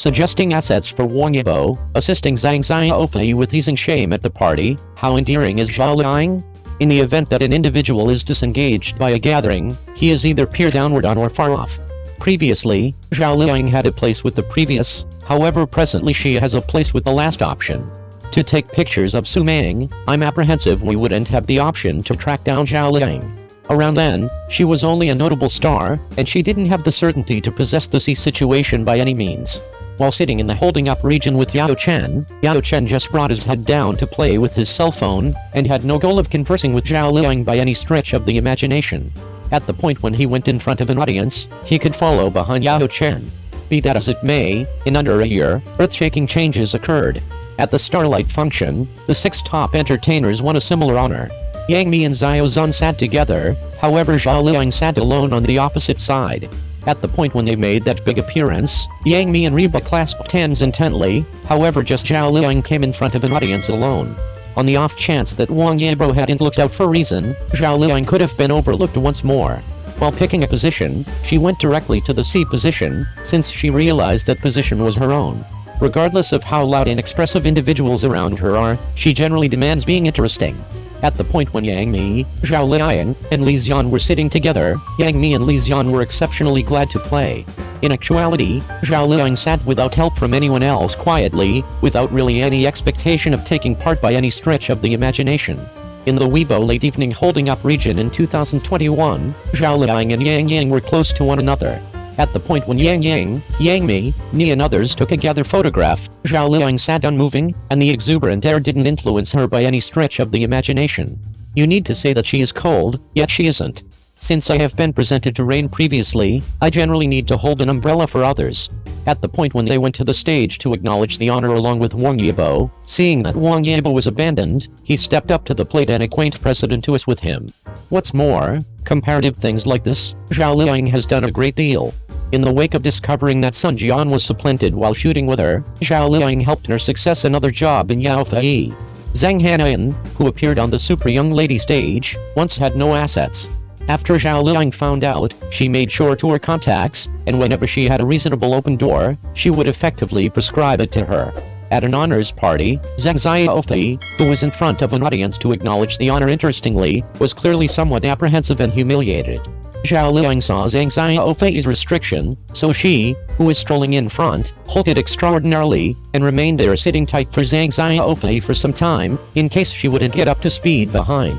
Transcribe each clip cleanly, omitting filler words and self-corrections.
suggesting assets for Wang Yibo, assisting Zhang Xiaofei with easing shame at the party. How endearing is Zhao Liying? In the event that an individual is disengaged by a gathering, he is either peered downward on or far off. Previously, Zhao Liying had a place with the previous, however presently she has a place with the last option. To take pictures of Su Ming, I'm apprehensive we wouldn't have the option to track down Zhao Liying. Around then, she was only a notable star, and she didn't have the certainty to possess the C situation by any means. While sitting in the holding up region with Yao Chen just brought his head down to play with his cell phone, and had no goal of conversing with Zhao Liying by any stretch of the imagination. At the point when he went in front of an audience, he could follow behind Yao Chen. Be that as it may, in under a year, earth-shaking changes occurred. At the Starlight function, the 6 top entertainers won a similar honor. Yang Mi and Xiao Zun sat together, however Zhao Liying sat alone on the opposite side. At the point when they made that big appearance, Yang Mi and Reba clasped hands intently, however just Zhao Liying came in front of an audience alone. On the off chance that Wang Yibo hadn't looked out for reason, Zhao Liying could have been overlooked once more. While picking a position, she went directly to the C position, since she realized that position was her own. Regardless of how loud and expressive individuals around her are, she generally demands being interesting. At the point when Yang Mi, Zhao Liying, and Li Xian were sitting together, Yang Mi and Li Xian were exceptionally glad to play. In actuality, Zhao Liying sat without help from anyone else quietly, without really any expectation of taking part by any stretch of the imagination. In the Weibo late evening holding up region in 2021, Zhao Liying and Yang Yang were close to one another. At the point when Yang Yang, Yang Mi, Ni and others took a gather photograph, Zhao Liying sat unmoving, and the exuberant air didn't influence her by any stretch of the imagination. You need to say that she is cold, yet she isn't. Since I have been presented to rain previously, I generally need to hold an umbrella for others. At the point when they went to the stage to acknowledge the honor along with Wang Yibo, seeing that Wang Yibo was abandoned, he stepped up to the plate and acquainted precedent to us with him. What's more, comparative things like this, Zhao Liying has done a great deal. In the wake of discovering that Sun Jian was supplanted while shooting with her, Zhao Liying helped her success another job in Yaofei. Zhang Hanan, who appeared on the Super Young Lady stage, once had no assets. After Zhao Liying found out, she made sure to her contacts, and whenever she had a reasonable open door, she would effectively prescribe it to her. At an honors party, Zhang Xiaofei, who was in front of an audience to acknowledge the honor interestingly, was clearly somewhat apprehensive and humiliated. Zhao Liying saw Zhang Xiaofei's restriction, so she, who was strolling in front, halted extraordinarily, and remained there sitting tight for Zhang Xiaofei for some time, in case she wouldn't get up to speed behind.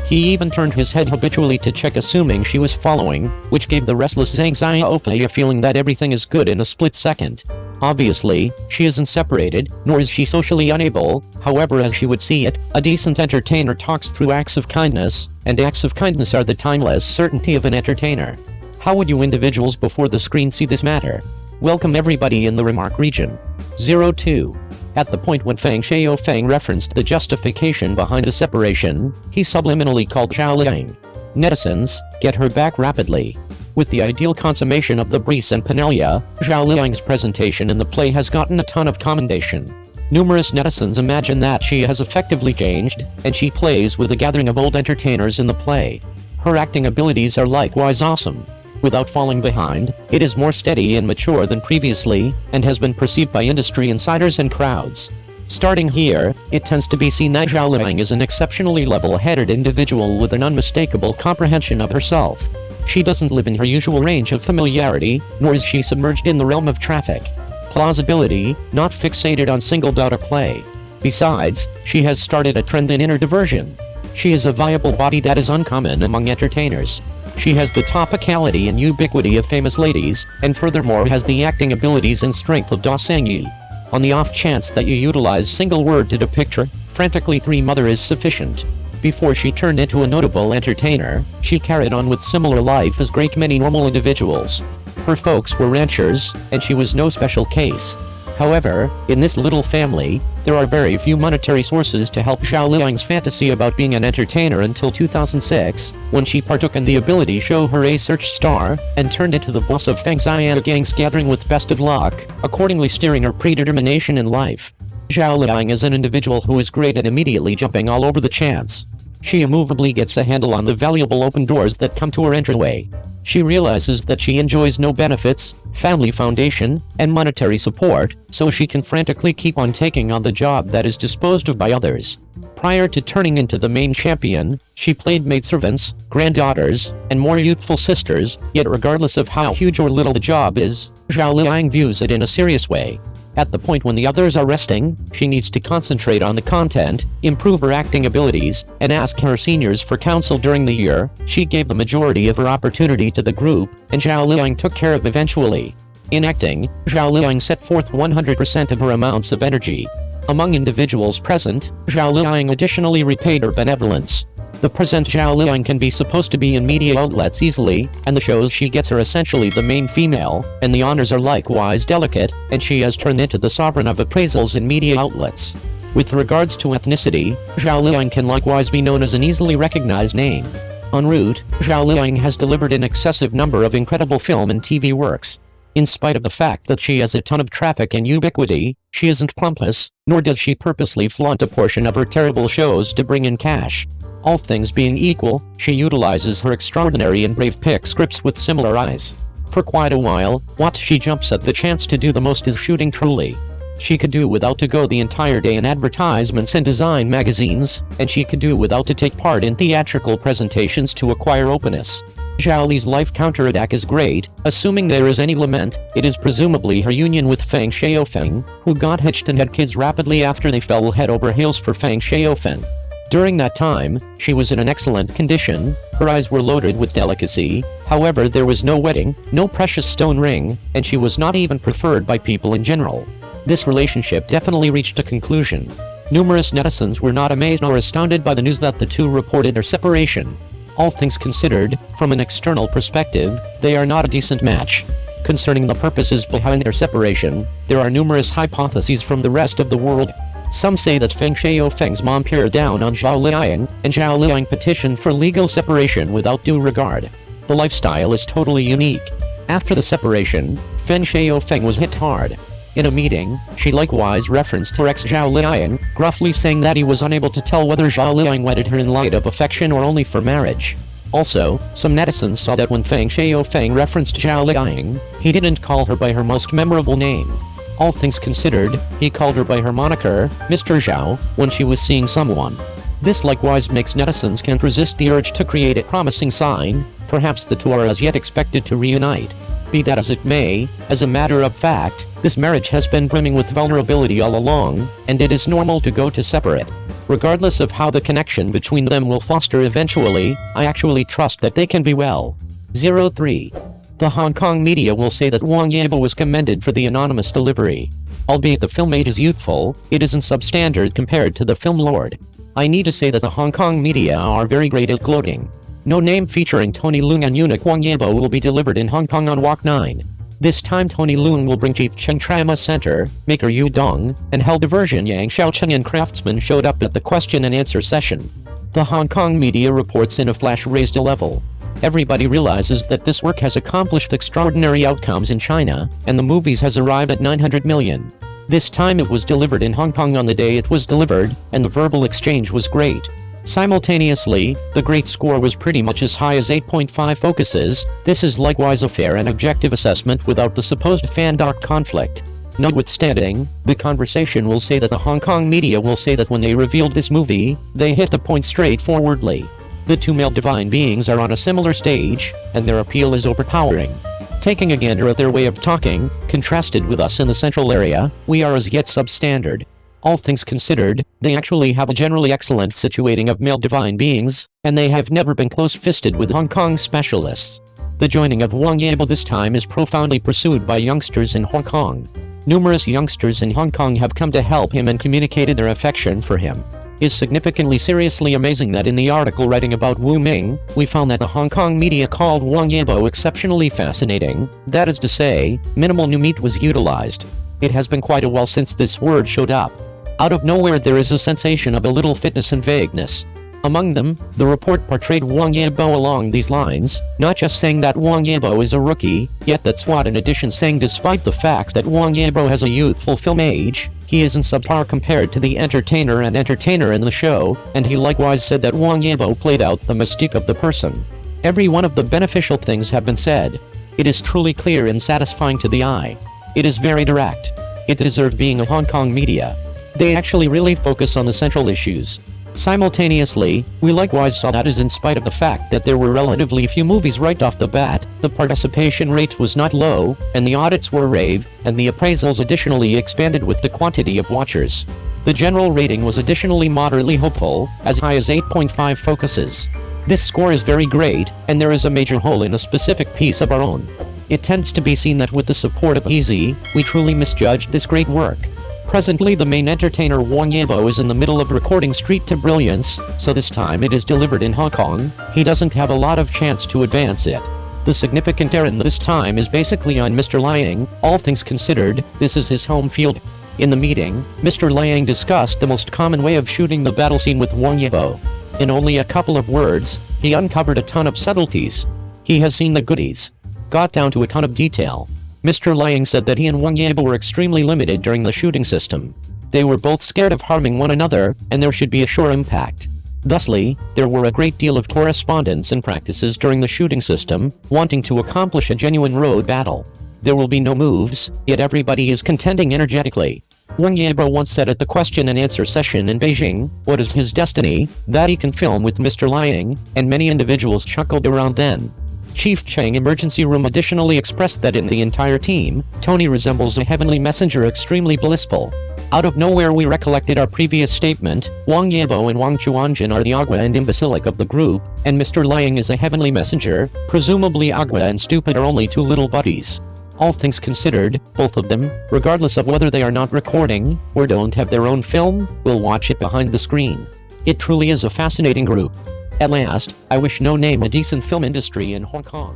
He even turned his head habitually to check assuming she was following, which gave the restless Zhang Xiaofei a feeling that everything is good in a split second. Obviously, she isn't separated, nor is she socially unable, however as she would see it, a decent entertainer talks through acts of kindness, and acts of kindness are the timeless certainty of an entertainer. How would you individuals before the screen see this matter? Welcome everybody in the remark region. 02. At the point when Fang Xiaofeng referenced the justification behind the separation, he subliminally called Zhao Liying. Netizens, get her back rapidly. With the ideal consummation of the Breeze and Penelia, Zhao Liying's presentation in the play has gotten a ton of commendation. Numerous netizens imagine that she has effectively changed, and she plays with a gathering of old entertainers in the play. Her acting abilities are likewise awesome. Without falling behind, it is more steady and mature than previously, and has been perceived by industry insiders and crowds. Starting here, it tends to be seen that Zhao Liying is an exceptionally level-headed individual with an unmistakable comprehension of herself. She doesn't live in her usual range of familiarity, nor is she submerged in the realm of traffic. Plausibility, not fixated on singled-out play. Besides, she has started a trend in inner diversion. She is a viable body that is uncommon among entertainers. She has the topicality and ubiquity of famous ladies, and furthermore has the acting abilities and strength of Da Sangyi. On the off chance that you utilize single word to depict her, frantically 3 mother is sufficient. Before she turned into a notable entertainer, she carried on with similar life as great many normal individuals. Her folks were ranchers, and she was no special case. However, in this little family, there are very few monetary sources to help Zhao Liying's fantasy about being an entertainer until 2006, when she partook in the ability show her A Search Star, and turned into the boss of Fang Xian Gang's gathering with best of luck, accordingly steering her predetermination in life. Zhao Liying is an individual who is great at immediately jumping all over the chance. She immovably gets a handle on the valuable open doors that come to her entryway. She realizes that she enjoys no benefits, family foundation, and monetary support, so she can frantically keep on taking on the job that is disposed of by others. Prior to turning into the main champion, she played maidservants, granddaughters, and more youthful sisters, yet regardless of how huge or little the job is, Zhao Liying views it in a serious way. At the point when the others are resting, she needs to concentrate on the content, improve her acting abilities, and ask her seniors for counsel during the year. She gave the majority of her opportunity to the group, and Zhao Liying took care of eventually. In acting, Zhao Liying set forth 100% of her amounts of energy. Among individuals present, Zhao Liying additionally repaid her benevolence. The present Zhao Liying can be supposed to be in media outlets easily, and the shows she gets are essentially the main female, and the honors are likewise delicate, and she has turned into the sovereign of appraisals in media outlets. With regards to ethnicity, Zhao Liying can likewise be known as an easily recognized name. En route, Zhao Liying has delivered an excessive number of incredible film and TV works. In spite of the fact that she has a ton of traffic and ubiquity, she isn't pompous, nor does she purposely flaunt a portion of her terrible shows to bring in cash. All things being equal, she utilizes her extraordinary and brave pick scripts with similar eyes. For quite a while, what she jumps at the chance to do the most is shooting truly. She could do without to go the entire day in advertisements and design magazines, and she could do without to take part in theatrical presentations to acquire openness. Zhao Li's life counterattack is great. Assuming there is any lament, it is presumably her union with Zhang Xiaofei, who got hitched and had kids rapidly after they fell head over heels for Zhang Xiaofei. During that time, she was in an excellent condition, her eyes were loaded with delicacy, however there was no wedding, no precious stone ring, and she was not even preferred by people in general. This relationship definitely reached a conclusion. Numerous netizens were not amazed nor astounded by the news that the two reported their separation. All things considered, from an external perspective, they are not a decent match. Concerning the purposes behind their separation, there are numerous hypotheses from the rest of the world. Some say that Zhang Xiaofei's mom peered down on Zhao Liying, and Zhao Liying petitioned for legal separation without due regard. The lifestyle is totally unique. After the separation, Zhang Xiaofei was hit hard. In a meeting, she likewise referenced her ex Zhao Liying, gruffly saying that he was unable to tell whether Zhao Liying wedded her in light of affection or only for marriage. Also, some netizens saw that when Zhang Xiaofei referenced Zhao Liying, he didn't call her by her most memorable name. All things considered, he called her by her moniker, Mr. Zhao, when she was seeing someone. This likewise makes netizens can't resist the urge to create a promising sign. Perhaps the two are as yet expected to reunite. Be that as it may, as a matter of fact, this marriage has been brimming with vulnerability all along, and it is normal to go to separate. Regardless of how the connection between them will foster eventually, I actually trust that they can be well. 03. The Hong Kong media will say that Wang Yibo was commended for the anonymous delivery. Albeit the film age is youthful, it isn't substandard compared to the film Lord. I need to say that the Hong Kong media are very great at gloating. No Name featuring Tony Leung and eunuch Wang Yibo will be delivered in Hong Kong on Walk 9. This time Tony Leung will bring Chief Cheng Trama Center, maker Yu Dong, and held diversion Yang Xiaocheng and craftsmen showed up at the question and answer session. The Hong Kong media reports in a flash raised a level. Everybody realizes that this work has accomplished extraordinary outcomes in China, and the movies has arrived at 900 million. This time it was delivered in Hong Kong on the day it was delivered, and the verbal exchange was great. Simultaneously, the great score was pretty much as high as 8.5 focuses. This is likewise a fair and objective assessment without the supposed fan-dark conflict. Notwithstanding, the conversation will say that the Hong Kong media will say that when they revealed this movie, they hit the point straightforwardly. The two male divine beings are on a similar stage, and their appeal is overpowering. Taking a gander at their way of talking, contrasted with us in the central area, we are as yet substandard. All things considered, they actually have a generally excellent situating of male divine beings, and they have never been close-fisted with Hong Kong specialists. The joining of Wang Yibo this time is profoundly pursued by youngsters in Hong Kong. Numerous youngsters in Hong Kong have come to help him and communicated their affection for him. It's significantly seriously amazing that in the article writing about Wu Ming, we found that the Hong Kong media called Wang Yibo exceptionally fascinating. That is to say, minimal new meat was utilized. It has been quite a while since this word showed up. Out of nowhere there is a sensation of a little fitness and vagueness. Among them, the report portrayed Wang Yibo along these lines, not just saying that Wang Yibo is a rookie, yet that's what in addition saying despite the fact that Wang Yibo has a youthful film age, he isn't subpar compared to the entertainer in the show, and he likewise said that Wang Yibo played out the mystique of the person. Every one of the beneficial things have been said. It is truly clear and satisfying to the eye. It is very direct. It deserved being a Hong Kong media. They actually really focus on the central issues. Simultaneously, we likewise saw that in spite of the fact that there were relatively few movies right off the bat, the participation rate was not low, and the audits were rave, and the appraisals additionally expanded with the quantity of watchers. The general rating was additionally moderately hopeful, as high as 8.5 focuses. This score is very great, and there is a major hole in a specific piece of our own. It tends to be seen that with the support of Easy, we truly misjudged this great work. Presently the main entertainer Wang Yibo is in the middle of recording Street to Brilliance, so this time it is delivered in Hong Kong, he doesn't have a lot of chance to advance it. The significant errand this time is basically on Mr. Liying. All things considered, this is his home field. In the meeting, Mr. Liying discussed the most common way of shooting the battle scene with Wang Yibo. In only a couple of words, he uncovered a ton of subtleties. He has seen the goodies. Got down to a ton of detail. Mr. Liying said that he and Wang Yibo were extremely limited during the shooting system. They were both scared of harming one another, and there should be a sure impact. Thusly, there were a great deal of correspondence and practices during the shooting system, wanting to accomplish a genuine road battle. There will be no moves, yet everybody is contending energetically. Wang Yibo once said at the question and answer session in Beijing, "What is his destiny?" that he can film with Mr. Liying, and many individuals chuckled around then. Chief Chang Emergency Room additionally expressed that in the entire team, Tony resembles a heavenly messenger, extremely blissful. Out of nowhere we recollected our previous statement. Wang Yibo and Wang Chuanjin are the agua and imbecilic of the group, and Mr. Liying is a heavenly messenger. Presumably agua and stupid are only two little buddies. All things considered, both of them, regardless of whether they are not recording, or don't have their own film, will watch it behind the screen. It truly is a fascinating group. At last, I wish no name a decent film industry in Hong Kong.